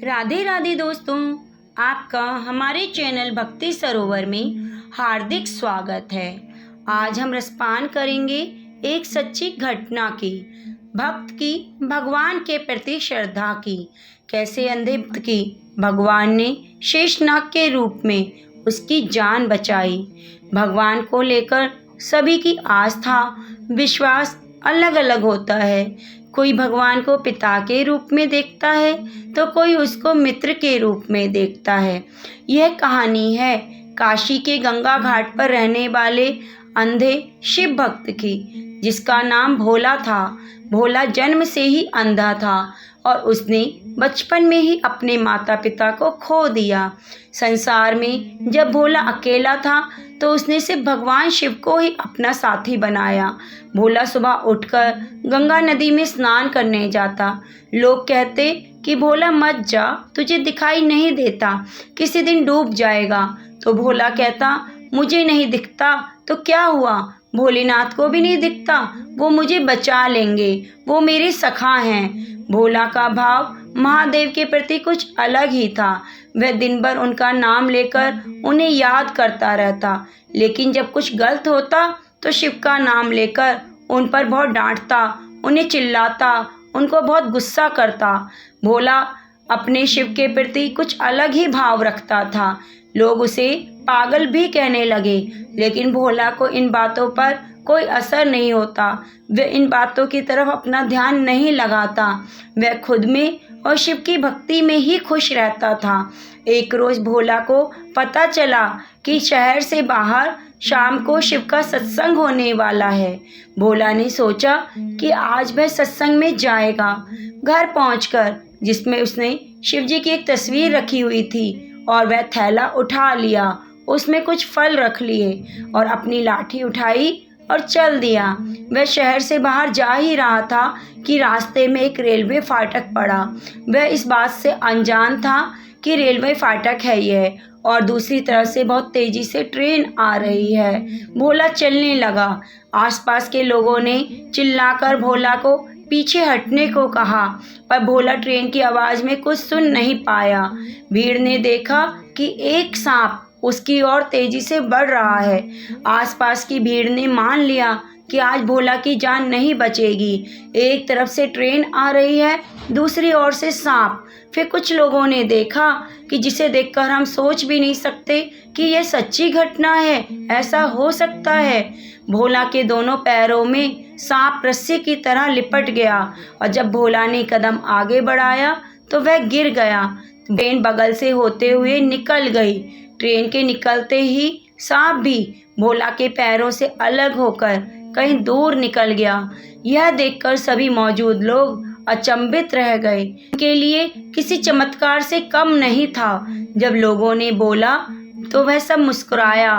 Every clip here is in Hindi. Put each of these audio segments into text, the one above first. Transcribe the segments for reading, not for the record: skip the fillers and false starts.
राधे राधे दोस्तों, आपका हमारे चैनल भक्ति सरोवर में हार्दिक स्वागत है। आज हम रसपान करेंगे एक सच्ची घटना की, भक्त की भगवान के प्रति श्रद्धा की। कैसे अंधे भक्त की भगवान ने शेषनाग के रूप में उसकी जान बचाई। भगवान को लेकर सभी की आस्था विश्वास अलग अलग होता है। कोई भगवान को पिता के रूप में देखता है तो कोई उसको मित्र के रूप में देखता है। यह कहानी है काशी के गंगा घाट पर रहने वाले अंधे शिव भक्त की, जिसका नाम भोला था। भोला जन्म से ही अंधा था और उसने बचपन में ही अपने माता पिता को खो दिया। संसार में जब भोला अकेला था तो उसने सिर्फ भगवान शिव को ही अपना साथी बनाया। भोला सुबह उठकर गंगा नदी में स्नान करने जाता। लोग कहते कि भोला मत जा, तुझे दिखाई नहीं देता, किसी दिन डूब जाएगा। तो भोला कहता, मुझे नहीं दिखता तो क्या हुआ, भोलेनाथ को भी नहीं दिखता, वो मुझे बचा लेंगे, वो मेरे सखा हैं। भोला का भाव महादेव के प्रति कुछ अलग ही था। वह दिन भर उनका नाम लेकर उन्हें याद करता रहता, लेकिन जब कुछ गलत होता तो शिव का नाम लेकर उन पर बहुत डांटता, उन्हें चिल्लाता, उनको बहुत गुस्सा करता। भोला अपने शिव के प्रति कुछ अलग ही भाव रखता था। लोग उसे पागल भी कहने लगे, लेकिन भोला को इन बातों पर कोई असर नहीं होता। वह इन बातों की तरफ अपना ध्यान नहीं लगाता। वह खुद में और शिव की भक्ति में ही खुश रहता था। एक रोज भोला को पता चला कि शहर से बाहर शाम को शिव का सत्संग होने वाला है। भोला ने सोचा कि आज वह सत्संग में जाएगा। घर पहुंचकर जिसमें उसने शिव जी की एक तस्वीर रखी हुई थी और वह थैला उठा लिया, उसमें कुछ फल रख लिए और अपनी लाठी उठाई और चल दिया। वह शहर से बाहर जा ही रहा था कि रास्ते में एक रेलवे फाटक पड़ा। वह इस बात से अनजान था कि रेलवे फाटक है यह, और दूसरी तरफ से बहुत तेजी से ट्रेन आ रही है। भोला चलने लगा। आसपास के लोगों ने चिल्लाकर भोला को पीछे हटने को कहा, पर भोला ट्रेन की आवाज़ में कुछ सुन नहीं पाया। भीड़ ने देखा कि एक सांप उसकी ओर तेजी से बढ़ रहा है। आसपास की भीड़ ने मान लिया कि आज भोला की जान नहीं बचेगी। एक तरफ से ट्रेन आ रही है, दूसरी ओर से सांप। फिर कुछ लोगों ने देखा कि जिसे देखकर हम सोच भी नहीं सकते कि यह सच्ची घटना है, ऐसा हो सकता है। भोला के दोनों पैरों में सांप रस्सी की तरह लिपट गया और जब भोला ने कदम आगे बढ़ाया तो वह गिर गया। ट्रेन बगल से होते हुए निकल गई। ट्रेन के निकलते ही सांप भी भोला के पैरों से अलग होकर कहीं दूर निकल गया। यह देखकर सभी मौजूद लोग अचंभित रह गए। उनके लिए किसी चमत्कार से कम नहीं था। जब लोगों ने बोला तो वह सब मुस्कुराया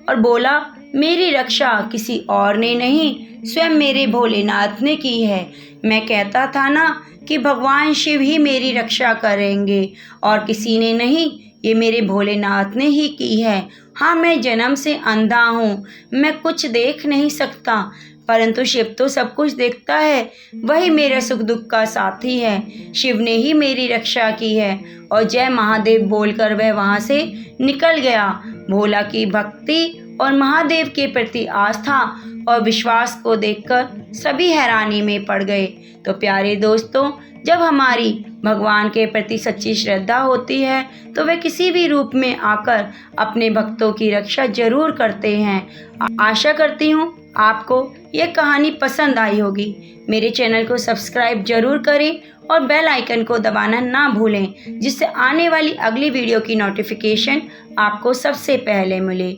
और बोला, मेरी रक्षा किसी और ने नहीं, स्वयं मेरे भोलेनाथ ने की है। मैं कहता था ना कि भगवान शिव ही मेरी रक्षा करेंगे और किसी ने नहीं, ये मेरे भोलेनाथ ने ही की है। हाँ, मैं जन्म से अंधा हूँ, मैं कुछ देख नहीं सकता, परंतु शिव तो सब कुछ देखता है। वही मेरे सुख दुख का साथी है। शिव ने ही मेरी रक्षा की है। और जय महादेव बोलकर वह वहाँ से निकल गया। भोला की भक्ति और महादेव के प्रति आस्था और विश्वास को देखकर सभी हैरानी में पड़ गए। तो प्यारे दोस्तों, जब हमारी भगवान के प्रति सच्ची श्रद्धा होती है तो वे किसी भी रूप में आकर अपने भक्तों की रक्षा जरूर करते हैं। आशा करती हूँ आपको यह कहानी पसंद आई होगी। मेरे चैनल को सब्सक्राइब जरूर करें और बेल आइकन को दबाना ना भूलें, जिससे आने वाली अगली वीडियो की नोटिफिकेशन आपको सबसे पहले मिले।